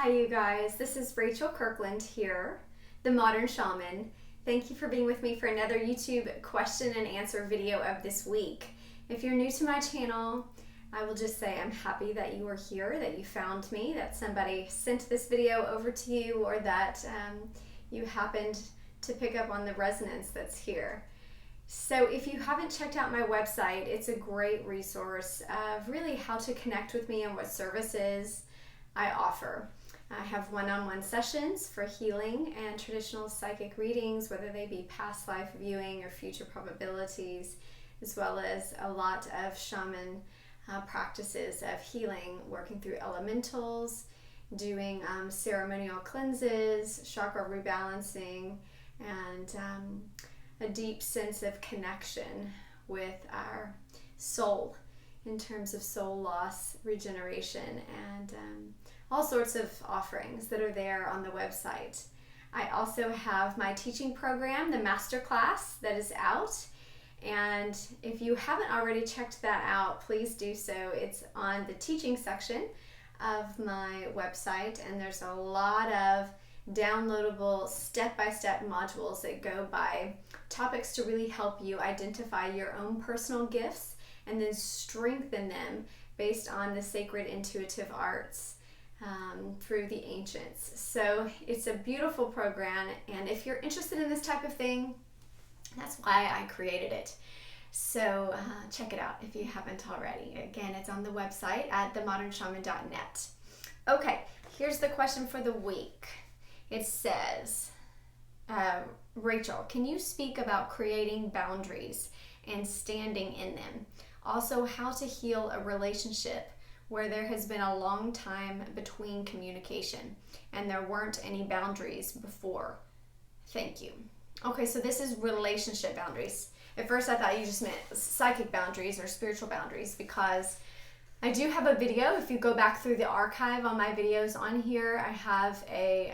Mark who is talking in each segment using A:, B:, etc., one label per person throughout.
A: Hi you guys, this is Rachel Kirkland here, the Modern Shaman. Thank you for being with me for another YouTube question and answer video of this week. If you're new to my channel, I will just say I'm happy that you are here, that you found me, that somebody sent this video over to you, or that you happened to pick up on the resonance that's here. So if you haven't checked out my website, it's a great resource of really how to connect with me and what services I offer. I have one-on-one sessions for healing and traditional psychic readings, whether they be past life viewing or future probabilities, as well as a lot of shaman practices of healing, working through elementals, doing ceremonial cleanses, chakra rebalancing, and a deep sense of connection with our soul in terms of soul loss, regeneration, and all sorts of offerings that are there on the website. I also have my teaching program, the Masterclass, that is out. And if you haven't already checked that out, please do so. It's on the teaching section of my website, and there's a lot of downloadable step-by-step modules that go by topics to really help you identify your own personal gifts and then strengthen them based on the sacred intuitive arts through the ancients. So it's a beautiful program, and if you're interested in this type of thing, that's why I created it. So check it out if you haven't already. Again, it's on the website at themodernshaman.net. Okay, here's the question for the week. It says, Rachel, can you speak about creating boundaries and standing in them? Also, how to heal a relationship where there has been a long time between communication and there weren't any boundaries before. Thank you. Okay, so this is relationship boundaries. At first I thought you just meant psychic boundaries or spiritual boundaries, because I do have a video. If you go back through the archive on my videos on here, I have a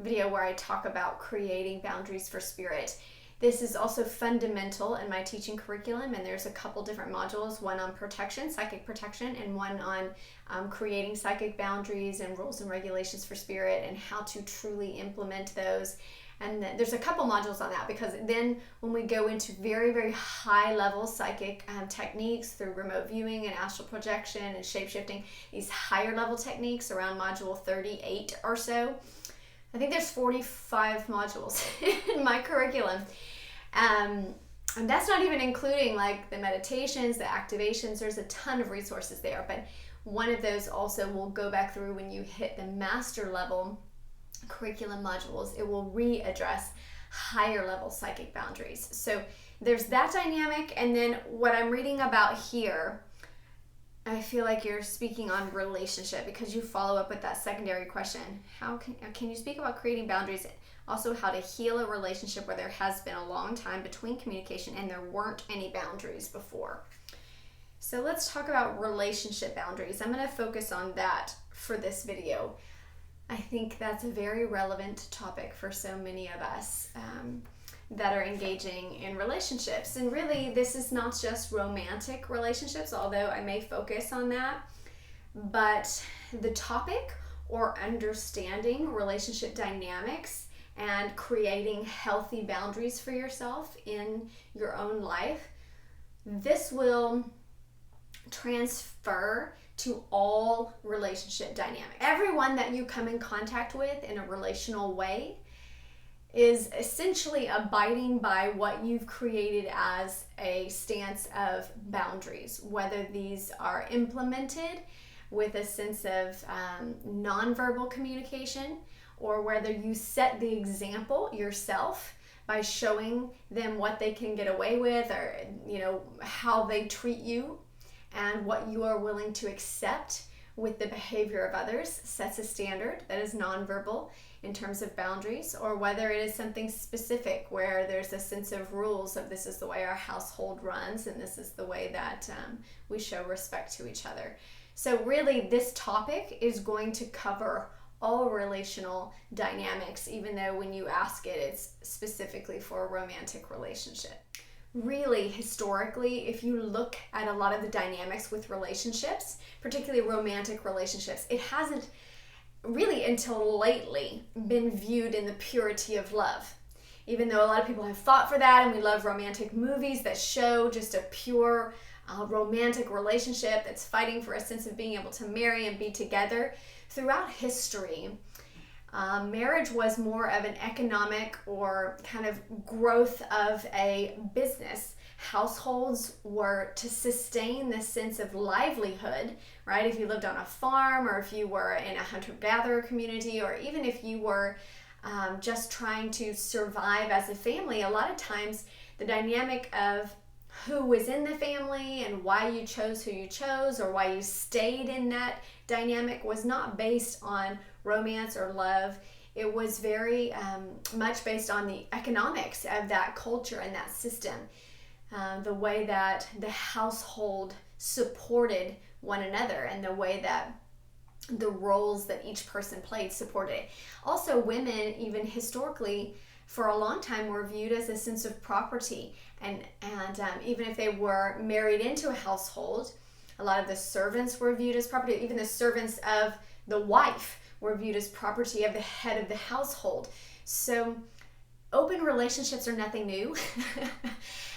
A: video where I talk about creating boundaries for spirit. This is also fundamental in my teaching curriculum, and there's a couple different modules, one on protection, psychic protection, and one on creating psychic boundaries and rules and regulations for spirit and how to truly implement those. And there's a couple modules on that, because then when we go into very, very high level psychic techniques through remote viewing and astral projection and shape-shifting, these higher level techniques around module 38 or so, I think there's 45 modules in my curriculum. And that's not even including like the meditations, the activations. There's a ton of resources there. But one of those also will go back through when you hit the master level curriculum modules. It will readdress higher level psychic boundaries. So there's that dynamic. And then what I'm reading about here, I feel like you're speaking on relationship, because you follow up with that secondary question. How can you speak about creating boundaries? Also, how to heal a relationship where there has been a long time between communication and there weren't any boundaries before. So let's talk about relationship boundaries. I'm going to focus on that for this video. I think that's a very relevant topic for so many of us that are engaging in relationships. And really, this is not just romantic relationships, although I may focus on that, but the topic or understanding relationship dynamics and creating healthy boundaries for yourself in your own life, this will transfer to all relationship dynamics. Everyone that you come in contact with in a relational way is essentially abiding by what you've created as a stance of boundaries, whether these are implemented with a sense of nonverbal communication, or whether you set the example yourself by showing them what they can get away with, or how they treat you and what you are willing to accept with the behavior of others sets a standard that is nonverbal in terms of boundaries, or whether it is something specific where there's a sense of rules of this is the way our household runs and this is the way that we show respect to each other. So really, this topic is going to cover all relational dynamics, even though when you ask it, it's specifically for a romantic relationship. Really, historically, if you look at a lot of the dynamics with relationships, particularly romantic relationships, it hasn't really until lately been viewed in the purity of love. Even though a lot of people have fought for that, and we love romantic movies that show just a pure romantic relationship that's fighting for a sense of being able to marry and be together. Throughout history, marriage was more of an economic or kind of growth of a business. Households were to sustain this sense of livelihood, right? If you lived on a farm, or if you were in a hunter-gatherer community, or even if you were just trying to survive as a family, a lot of times the dynamic of who was in the family and why you chose who you chose, or why you stayed in that dynamic, was not based on romance or love. It was very much based on the economics of that culture and that system. The way that the household supported one another, and the way that the roles that each person played supported it. Also, women, even historically, for a long time were viewed as a sense of property. And even if they were married into a household, a lot of the servants were viewed as property. Even the servants of the wife were viewed as property of the head of the household. So open relationships are nothing new.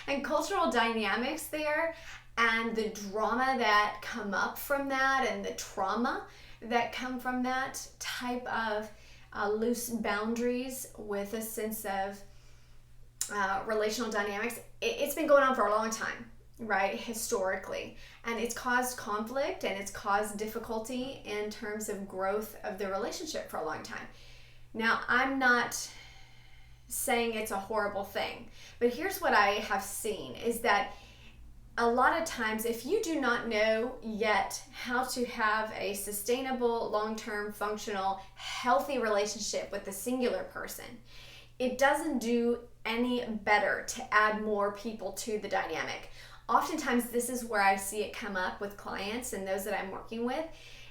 A: And cultural dynamics there, and the drama that come up from that, and the trauma that come from that type of loose boundaries with a sense of relational dynamics, it's been going on for a long time, right, historically. And it's caused conflict, and it's caused difficulty in terms of growth of the relationship for a long time. Now, I'm not saying it's a horrible thing, but here's what I have seen is that a lot of times, if you do not know yet how to have a sustainable, long-term, functional, healthy relationship with a singular person, it doesn't do any better to add more people to the dynamic. Oftentimes, this is where I see it come up with clients and those that I'm working with,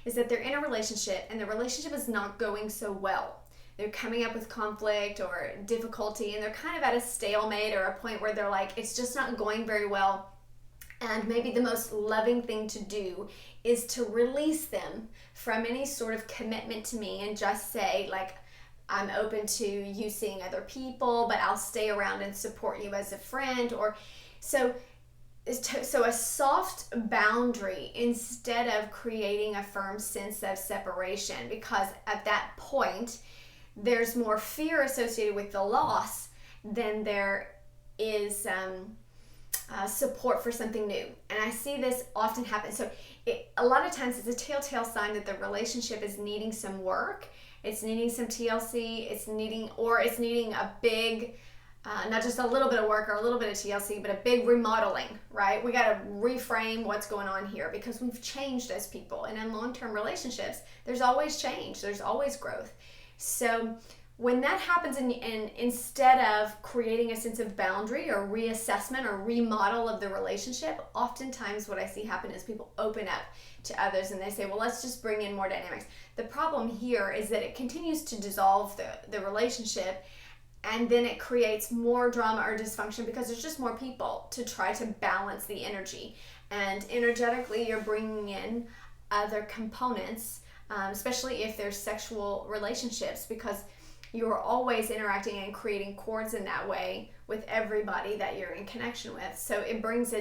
A: is that they're in a relationship and the relationship is not going so well. They're coming up with conflict or difficulty, and they're kind of at a stalemate, or a point where they're like, it's just not going very well. And maybe the most loving thing to do is to release them from any sort of commitment to me, and just say, like, I'm open to you seeing other people, but I'll stay around and support you as a friend. Or so a soft boundary instead of creating a firm sense of separation, because at that point there's more fear associated with the loss than there is support for something new. And I see this often happen. So a lot of times it's a telltale sign that the relationship is needing some work. It's needing some TLC. It's needing a big, not just a little bit of work or a little bit of TLC, but a big remodeling, right? We got to reframe what's going on here, because we've changed as people. And in long-term relationships, there's always change. There's always growth. So when that happens, and instead of creating a sense of boundary or reassessment or remodel of the relationship, oftentimes what I see happen is people open up to others and they say, well, let's just bring in more dynamics. The problem here is that it continues to dissolve the relationship, and then it creates more drama or dysfunction because there's just more people to try to balance the energy. And energetically, you're bringing in other components, especially if there's sexual relationships, because you're always interacting and creating cords in that way with everybody that you're in connection with. So it brings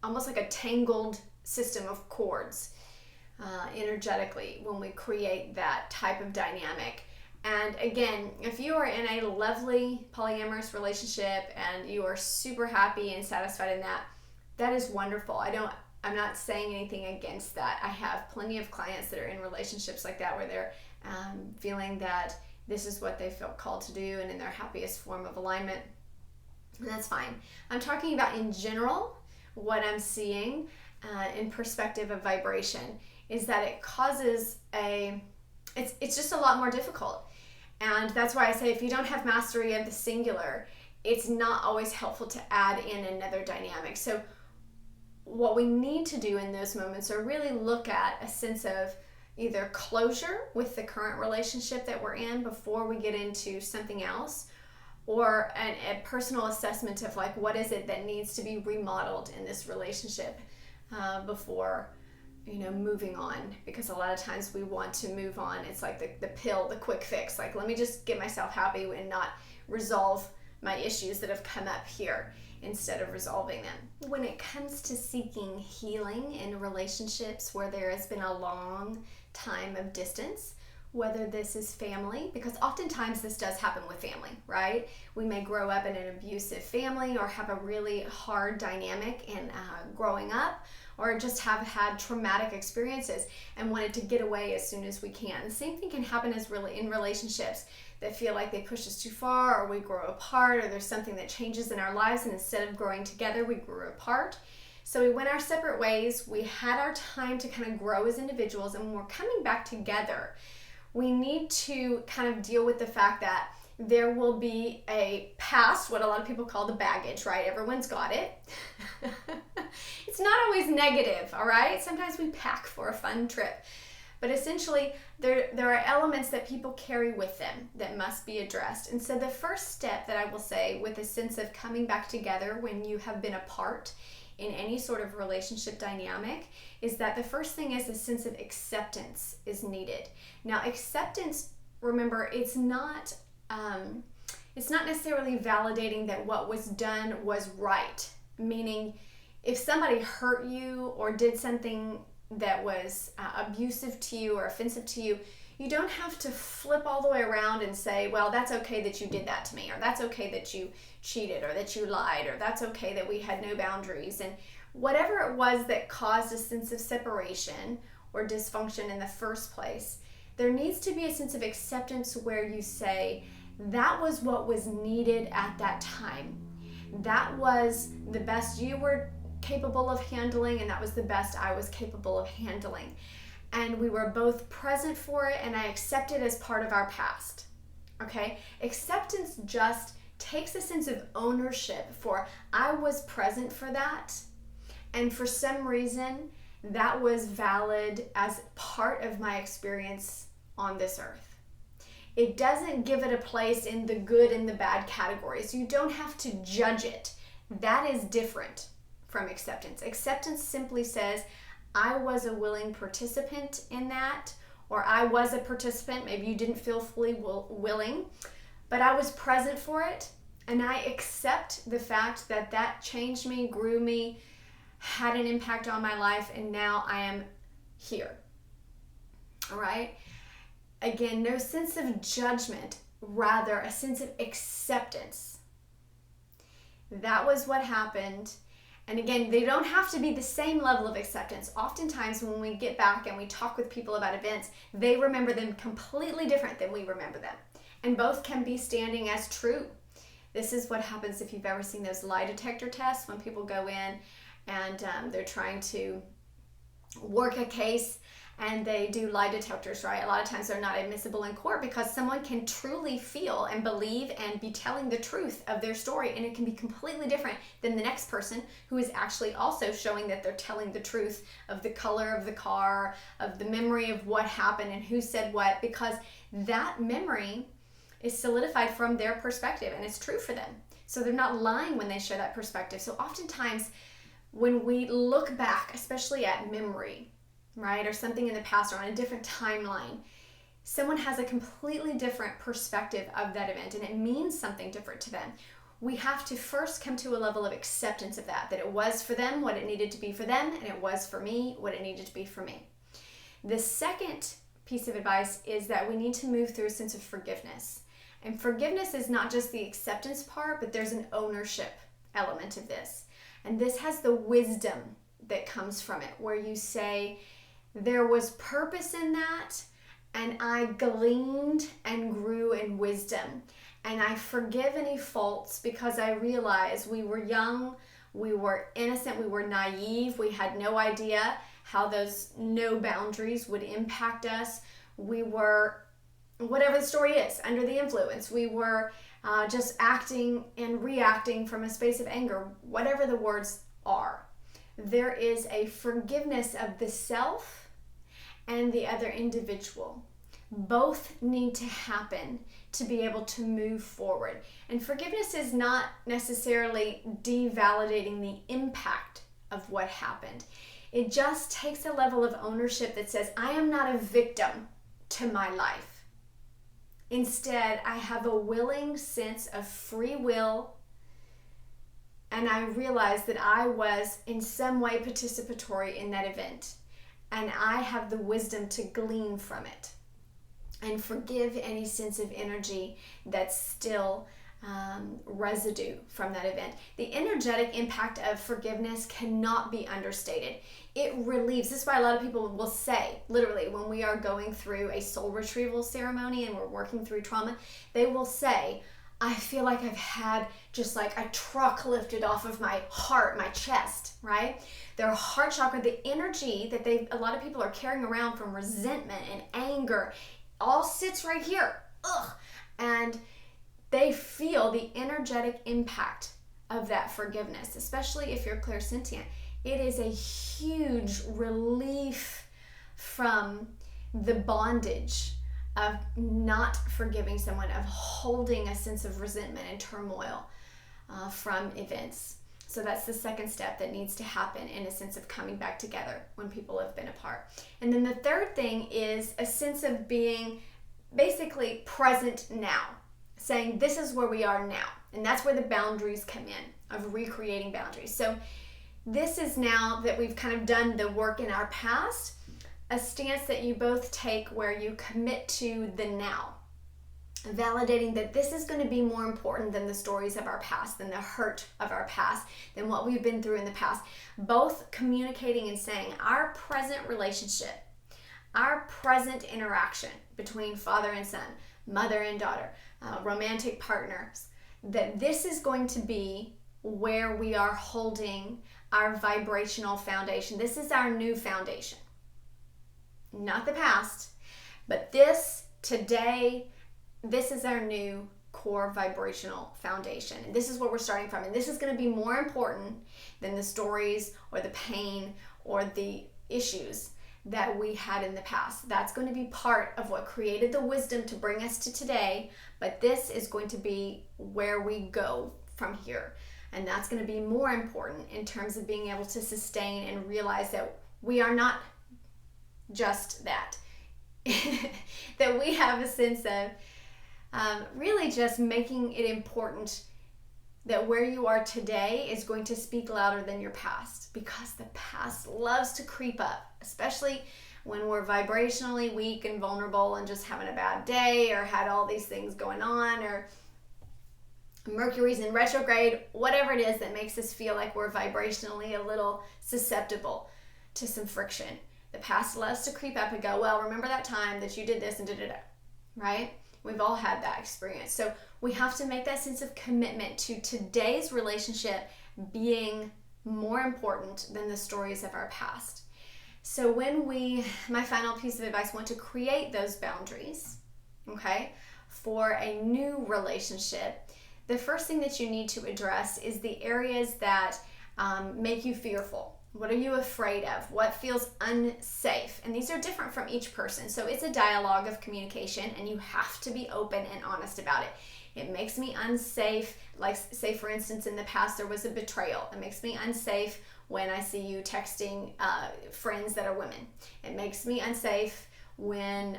A: almost like a tangled system of cords energetically when we create that type of dynamic. And again, if you are in a lovely polyamorous relationship and you are super happy and satisfied in that, that is wonderful. I'm not saying anything against that. I have plenty of clients that are in relationships like that, where they're feeling that this is what they feel called to do and in their happiest form of alignment. And that's fine. I'm talking about in general, what I'm seeing in perspective of vibration is that it causes it's just a lot more difficult. And that's why I say, if you don't have mastery of the singular, it's not always helpful to add in another dynamic. So what we need to do in those moments are really look at a sense of either closure with the current relationship that we're in before we get into something else, or a personal assessment of, like, what is it that needs to be remodeled in this relationship before moving on, because a lot of times we want to move on. It's like the pill, the quick fix. Like, let me just get myself happy and not resolve my issues that have come up here instead of resolving them. When it comes to seeking healing in relationships where there has been a long time of distance, whether this is family, because oftentimes this does happen with family, right? We may grow up in an abusive family or have a really hard dynamic in growing up, or just have had traumatic experiences and wanted to get away as soon as we can. The same thing can happen in relationships that feel like they push us too far, or we grow apart, or there's something that changes in our lives, and instead of growing together, we grew apart. So we went our separate ways. We had our time to kind of grow as individuals, and when we're coming back together, we need to kind of deal with the fact that there will be a past, what a lot of people call the baggage, right? Everyone's got it. It's not always negative, all right? Sometimes we pack for a fun trip. But essentially, there are elements that people carry with them that must be addressed. And so the first step that I will say, with a sense of coming back together when you have been apart in any sort of relationship dynamic, is that the first thing is a sense of acceptance is needed. Now, acceptance, remember, it's not necessarily validating that what was done was right. Meaning, if somebody hurt you or did something that was abusive to you or offensive to you, you don't have to flip all the way around and say, well, that's okay that you did that to me, or that's okay that you cheated, or that you lied, or that's okay that we had no boundaries. And whatever it was that caused a sense of separation or dysfunction in the first place, there needs to be a sense of acceptance where you say, that was what was needed at that time. That was the best you were capable of handling, and that was the best I was capable of handling. And we were both present for it, and I accept it as part of our past. Okay? Acceptance just takes a sense of ownership for, I was present for that, and for some reason that was valid as part of my experience on this earth. It doesn't give it a place in the good and the bad categories. You don't have to judge it. That is different from acceptance. Acceptance simply says, I was a willing participant in that, or I was a participant, maybe you didn't feel fully willing, but I was present for it, and I accept the fact that that changed me, grew me, had an impact on my life, and now I am here. All right? Again, no sense of judgment, rather a sense of acceptance. That was what happened. And again, they don't have to be the same level of acceptance. Oftentimes when we get back and we talk with people about events, they remember them completely different than we remember them. And both can be standing as true. This is what happens if you've ever seen those lie detector tests, when people go in and they're trying to work a case and they do lie detectors, right? A lot of times they're not admissible in court because someone can truly feel and believe and be telling the truth of their story, and it can be completely different than the next person who is actually also showing that they're telling the truth of the color of the car, of the memory of what happened and who said what, because that memory is solidified from their perspective and it's true for them. So they're not lying when they share that perspective. So oftentimes when we look back, especially at memory, right, or something in the past or on a different timeline, someone has a completely different perspective of that event and it means something different to them. We have to first come to a level of acceptance of that it was for them what it needed to be for them, and it was for me what it needed to be for me. The second piece of advice is that we need to move through a sense of forgiveness. And forgiveness is not just the acceptance part, but there's an ownership element of this. And this has the wisdom that comes from it, where you say, there was purpose in that, and I gleaned and grew in wisdom. And I forgive any faults because I realize we were young, we were innocent, we were naive, we had no idea how those no boundaries would impact us. We were, whatever the story is, under the influence. We were just acting and reacting from a space of anger, whatever the words are. There is a forgiveness of the self and the other individual. Both need to happen to be able to move forward. And forgiveness is not necessarily devalidating the impact of what happened. It just takes a level of ownership that says, I am not a victim to my life. Instead, I have a willing sense of free will, and I realize that I was in some way participatory in that event, and I have the wisdom to glean from it and forgive any sense of energy that's still residue from that event. The energetic impact of forgiveness cannot be understated. It relieves. This is why a lot of people will say, literally, when we are going through a soul retrieval ceremony and we're working through trauma, they will say, I feel like I've had just like a truck lifted off of my heart, my chest, right? Their heart chakra, the energy that a lot of people are carrying around from resentment and anger, all sits right here. Ugh. And they feel the energetic impact of that forgiveness, especially if you're clairsentient. It is a huge relief from the bondage of not forgiving someone, of holding a sense of resentment and turmoil from events. So that's the second step that needs to happen, in a sense of coming back together when people have been apart. And then the third thing is a sense of being basically present now, saying this is where we are now. And that's where the boundaries come in, of recreating boundaries. So this is, now that we've kind of done the work in our past, a stance that you both take where you commit to the now, validating that this is going to be more important than the stories of our past, than the hurt of our past, than what we've been through in the past. Both communicating and saying our present relationship, our present interaction between father and son, mother and daughter, romantic partners, that this is going to be where we are holding our vibrational foundation. This is our new foundation. Not the past, but this, today, this is our new core vibrational foundation. And this is what we're starting from. And this is going to be more important than the stories or the pain or the issues that we had in the past. That's going to be part of what created the wisdom to bring us to today, but this is going to be where we go from here. And that's going to be more important in terms of being able to sustain and realize that we are not just that. That we have a sense of really just making it important that where you are today is going to speak louder than your past, because the past loves to creep up, especially when we're vibrationally weak and vulnerable and just having a bad day, or had all these things going on, or Mercury's in retrograde, whatever it is that makes us feel like we're vibrationally a little susceptible to some friction. The past loves to creep up and go, well, remember that time that you did this and da-da-da, right? We've all had that experience. So we have to make that sense of commitment to today's relationship being more important than the stories of our past. So when my final piece of advice, want to create those boundaries, okay, for a new relationship, the first thing that you need to address is the areas that make you fearful. What are you afraid of? What feels unsafe? And these are different from each person. So it's a dialogue of communication, and you have to be open and honest about it. It makes me unsafe. Like, say, for instance, in the past, there was a betrayal. It makes me unsafe when I see you texting friends that are women. It makes me unsafe when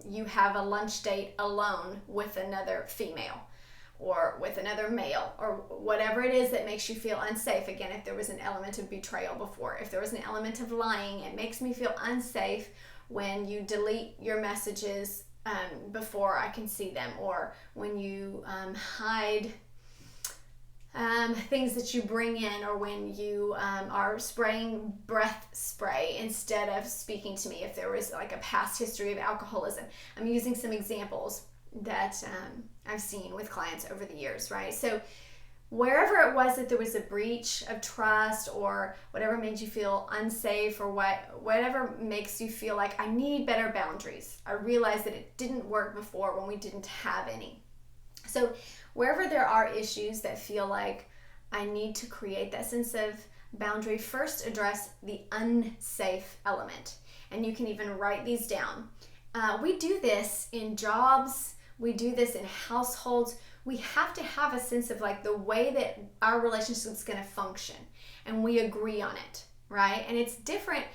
A: you have a lunch date alone with another female, or with another male, or whatever it is that makes you feel unsafe. Again, if there was an element of betrayal before, if there was an element of lying, it makes me feel unsafe when you delete your messages before I can see them, or when you hide things that you bring in, or when you are spraying breath spray instead of speaking to me, if there was like a past history of alcoholism. I'm using some examples that I've seen with clients over the years, right? So wherever it was that there was a breach of trust, or whatever made you feel unsafe, or whatever makes you feel like I need better boundaries. I realized that it didn't work before when we didn't have any. So wherever there are issues that feel like I need to create that sense of boundary, first address the unsafe element. And you can even write these down. We do this in jobs. We do this in households. We have to have a sense of like the way that our relationship is going to function, and we agree on it, right? And it's different.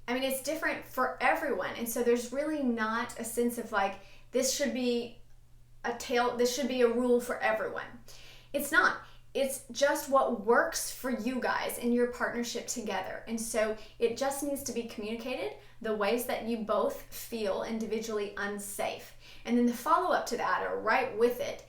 A: I mean, it's different for everyone. And so there's really not a sense of like, this should be this should be a rule for everyone. It's not. It's just what works for you guys in your partnership together. And so it just needs to be communicated, the ways that you both feel individually unsafe. And then the follow-up to that, or right with it,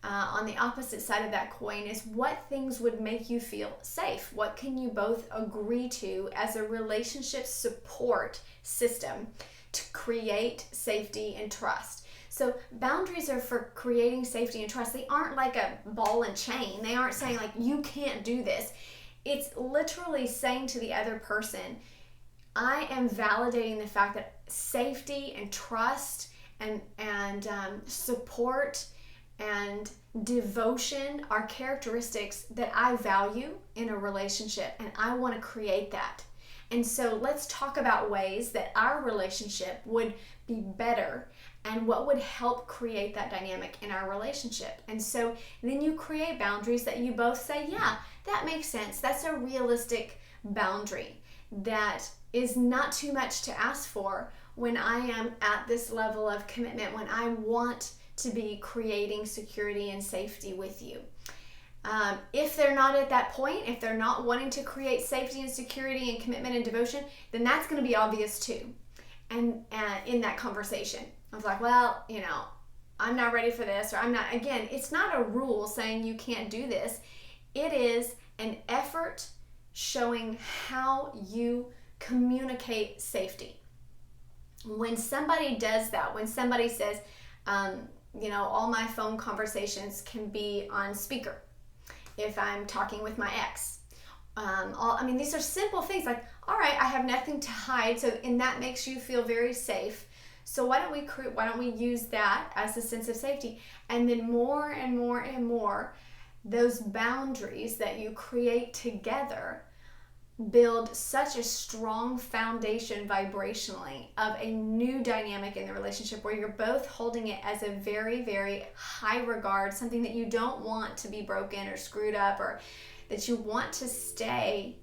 A: on the opposite side of that coin, is what things would make you feel safe? What can you both agree to as a relationship support system to create safety and trust? So boundaries are for creating safety and trust. They aren't like a ball and chain. They aren't saying like, you can't do this. It's literally saying to the other person, I am validating the fact that safety and trust and support and devotion are characteristics that I value in a relationship, and I want to create that. And so let's talk about ways that our relationship would be better and what would help create that dynamic in our relationship. And so then you create boundaries that you both say, yeah, that makes sense. That's a realistic boundary that is not too much to ask for when I am at this level of commitment, when I want to be creating security and safety with you. If they're not at that point, if they're not wanting to create safety and security and commitment and devotion, then that's going to be obvious too. And in that conversation, I was like, well, I'm not ready for this, or I'm not. Again, it's not a rule saying you can't do this. It is an effort showing how you communicate safety. When somebody does that, when somebody says, all my phone conversations can be on speaker if I'm talking with my ex. These are simple things like, all right, I have nothing to hide, and that makes you feel very safe. So why don't we use that as a sense of safety? And then more and more and more, those boundaries that you create together build such a strong foundation vibrationally of a new dynamic in the relationship where you're both holding it as a very, very high regard, something that you don't want to be broken or screwed up, or that you want to stay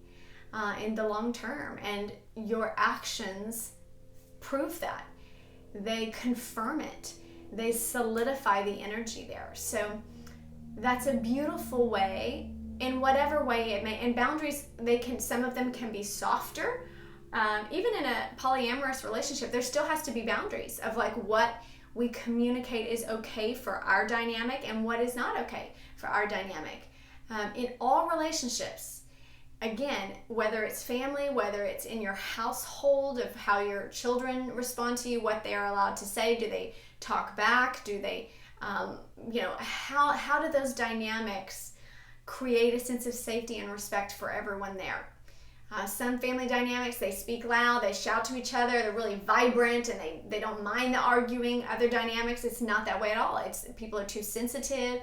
A: in the long term. And your actions prove that. They confirm it. They solidify the energy there. So that's a beautiful way, in whatever way it may. And boundaries, some of them can be softer. Even in a polyamorous relationship, there still has to be boundaries of like what we communicate is okay for our dynamic and what is not okay for our dynamic. In all relationships, again, whether it's family, whether it's in your household, of how your children respond to you, what they are allowed to say, do they talk back, do they, how do those dynamics create a sense of safety and respect for everyone there? Some family dynamics, they speak loud, they shout to each other, they're really vibrant, and they don't mind the arguing. Other dynamics, it's not that way at all. People are too sensitive,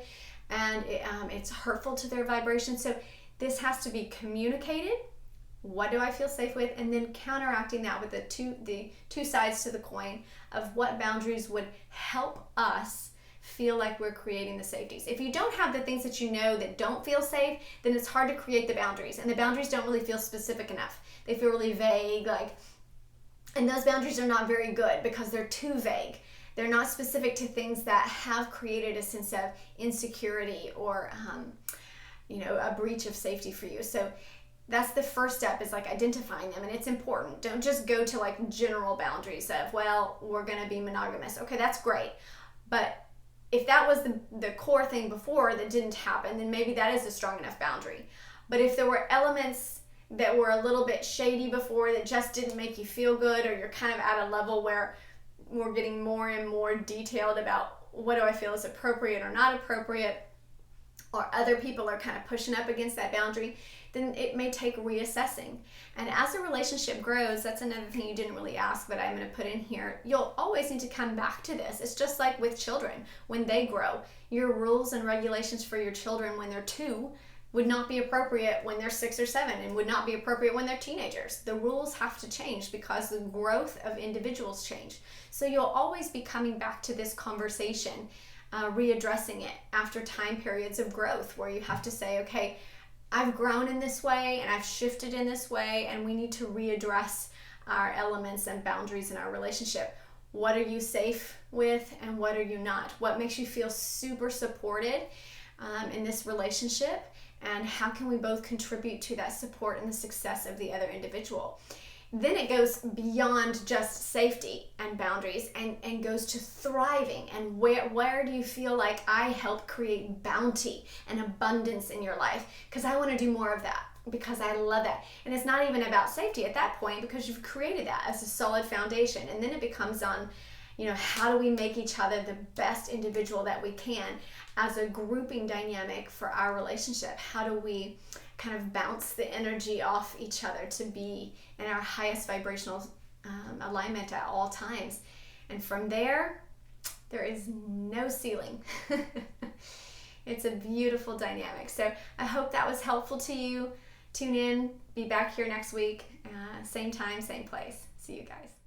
A: and it's hurtful to their vibration. So this has to be communicated. What do I feel safe with? And then counteracting that with the two sides to the coin of what boundaries would help us feel like we're creating the safeties. If you don't have the things that you know that don't feel safe, then it's hard to create the boundaries. And the boundaries don't really feel specific enough. They feel really vague, and those boundaries are not very good because they're too vague. They're not specific to things that have created a sense of insecurity or a breach of safety for you. So that's the first step, is like identifying them, and it's important. Don't just go to like general boundaries of, well, we're going to be monogamous. Okay, that's great. But if that was the core thing before that didn't happen, then maybe that is a strong enough boundary. But if there were elements that were a little bit shady before that just didn't make you feel good, or you're kind of at a level where we're getting more and more detailed about what do I feel is appropriate or not appropriate, or other people are kind of pushing up against that boundary, then it may take reassessing. And as a relationship grows, that's another thing you didn't really ask, but I'm going to put in here. You'll always need to come back to this. It's just like with children. When they grow, your rules and regulations for your children when they're 2 would not be appropriate when they're 6 or 7, and would not be appropriate when they're teenagers. The rules have to change because the growth of individuals change. So you'll always be coming back to this conversation, readdressing it after time periods of growth where you have to say, okay, I've grown in this way and I've shifted in this way, and we need to readdress our elements and boundaries in our relationship. What are you safe with and what are you not? What makes you feel super supported in this relationship, and how can we both contribute to that support and the success of the other individual? Then it goes beyond just safety and boundaries and goes to thriving. And where do you feel like I help create bounty and abundance in your life? Because I want to do more of that, because I love that. And it's not even about safety at that point, because you've created that as a solid foundation. And then it becomes on, how do we make each other the best individual that we can as a grouping dynamic for our relationship? How do we kind of bounce the energy off each other to be in our highest vibrational alignment at all times? And from there is no ceiling. It's a beautiful dynamic. So I hope that was helpful to you. Tune in, be back here next week, same time, same place. See you guys.